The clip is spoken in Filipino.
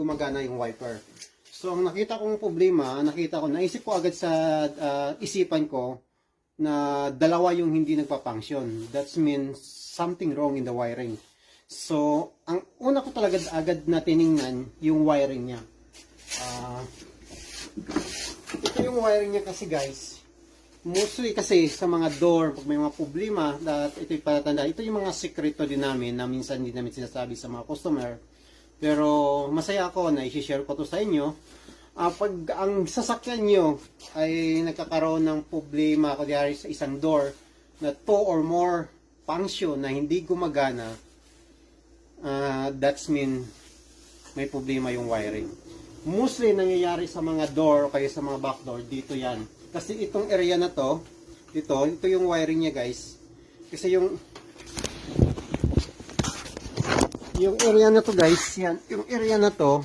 gumagana yung wiper. So, ang nakita kong problema, naisip ko agad sa isipan ko na dalawa yung hindi nagpa-function. That means something wrong in the wiring. So, ang una ko talaga agad na tiningnan yung wiring niya. Ito yung wiring niya kasi guys. Mostly kasi sa mga door, pag may mga problema, ito yung palatanda. Ito yung mga sekreto din namin na minsan hindi namin sinasabi sa mga customer. Pero masaya ako na i-share ko to sa inyo. Pag ang sasakyan nyo ay nagkakaroon ng problema kunyari sa isang door na 2 or more function na hindi gumagana, that's mean may problema yung wiring. Mostly nangyayari sa mga door o kaya sa mga back door, dito yan. Kasi itong area na to, ito yung wiring niya guys. Kasi yung area na to guys, yan, yung area na to,